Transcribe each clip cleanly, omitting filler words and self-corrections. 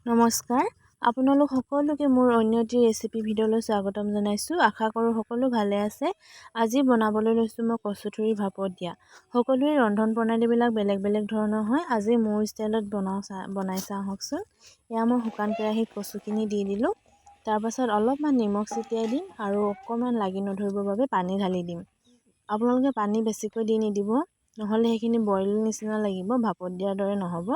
নমস্কাৰ, আপোনালোক সকলোকে মোৰ অন্য এটি ৰেচিপি ভিডিঅ'লৈ স্বাগতম জনাইছোঁ। আশা কৰোঁ সকলো ভালে আছে। আজি বনাবলৈ লৈছোঁ মই কচুথুৰি ভাপত দিয়া। সকলোৰে ৰন্ধন প্ৰণালীবিলাক বেলেগ বেলেগ ধৰণৰ হয়। আজি মোৰ ষ্টাইলত বনাই চাওকচোন। এয়া মই শুকান কেৰাহীত কচুখিনি দি দিলোঁ। তাৰপাছত অলপমান নিমখ ছটিয়াই দিম আৰু অকণমান লাগি নধৰিবৰ বাবে পানী ঢালি দিম। আপোনালোকে পানী বেছিকৈ দি নিদিব, নহ'লে সেইখিনি বইল নিচিনা লাগিব, ভাপত দিয়াৰ দৰে নহ'ব।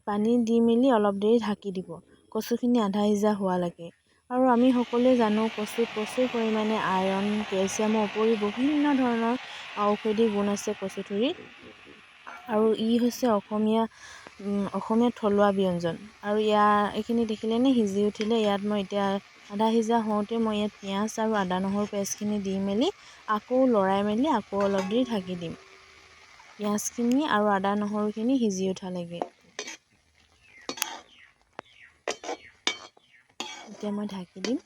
পানী দি মেলি অলপ দেৰি ঢাকি দিব, কচুখিনি আধা সিজা হোৱালৈকে। আৰু আমি সকলোৱে জানো কচুত প্ৰচুৰ পৰিমাণে আইৰণ, কেলছিয়ামৰ উপৰিও বিভিন্ন ধৰণৰ ঔষধি গুণ আছে কচুথুৰিত। আৰু ই হৈছে অসমীয়া থলুৱা ব্যঞ্জন। আৰু এইখিনি দেখিলেনে সিজি উঠিলে। ইয়াত মই এতিয়া আধা সিজা হওঁতে মই ইয়াত পিঁয়াজ আৰু আদা নহৰু পেষ্টখিনি দি মেলি আকৌ লৰাই মেলি আকৌ অলপ দেৰি ঢাকি দিম, পিঁয়াজখিনি আৰু আদা নহৰুখিনি সিজি উঠালৈকে। এতিয়া মই ঢাকি দিম।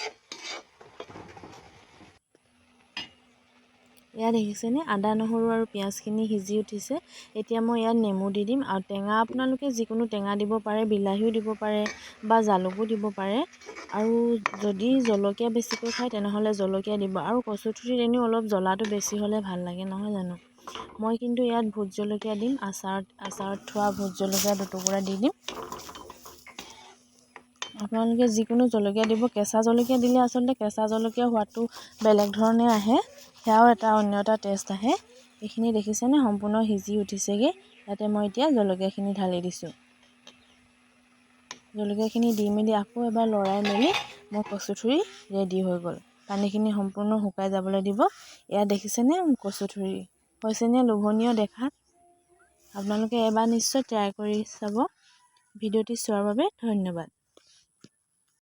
এয়া দেখিছেনে, আদা নহৰু আৰু পিঁয়াজখিনি সিজি উঠিছে। এতিয়া মই ইয়াত নেমু দি দিম। আৰু টেঙা আপোনালোকে যিকোনো টেঙা দিব পাৰে, বিলাহীও দিব পাৰে বা জালুকো দিব পাৰে। আৰু যদি জলকীয়া বেছিকৈ খায় তেনেহ'লে জলকীয়া দিব। আৰু কচুথুৰিত এনেও অলপ জ্বলাটো বেছি হ'লে ভাল লাগে, নহয় জানো। মই কিন্তু ইয়াত ভোট জলকীয়া দিম, আচাৰত থোৱা ভোট জলকীয়া দুটুকুৰা দি দিম। আপোনালোকে যিকোনো জলকীয়া দিব। কেঁচা জলকীয়া দিলে আচলতে কেঁচা জলকীয়াৰ সোৱাদটো বেলেগ ধৰণে আহে, সেয়াও অন্য এটা টেষ্ট আহে। এইখিনি দেখিছেনে সম্পূৰ্ণ সিজি উঠিছেগৈ। ইয়াতে মই এতিয়া জলকীয়াখিনি ঢালি দিছোঁ। জলকীয়াখিনি দি মেলি আকৌ এবাৰ লৰাই মেলি মোৰ কচুথুৰি ৰেডি হৈ গ'ল। পানীখিনি সম্পূৰ্ণ শুকাই যাবলৈ দিব। এয়া দেখিছেনে কচুথুৰি হৈছেনে লোভনীয় দেখাত। আপোনালোকে এবাৰ নিশ্চয় ট্ৰাই কৰি চাব। ভিডিঅ'টি চোৱাৰ বাবে ধন্যবাদ।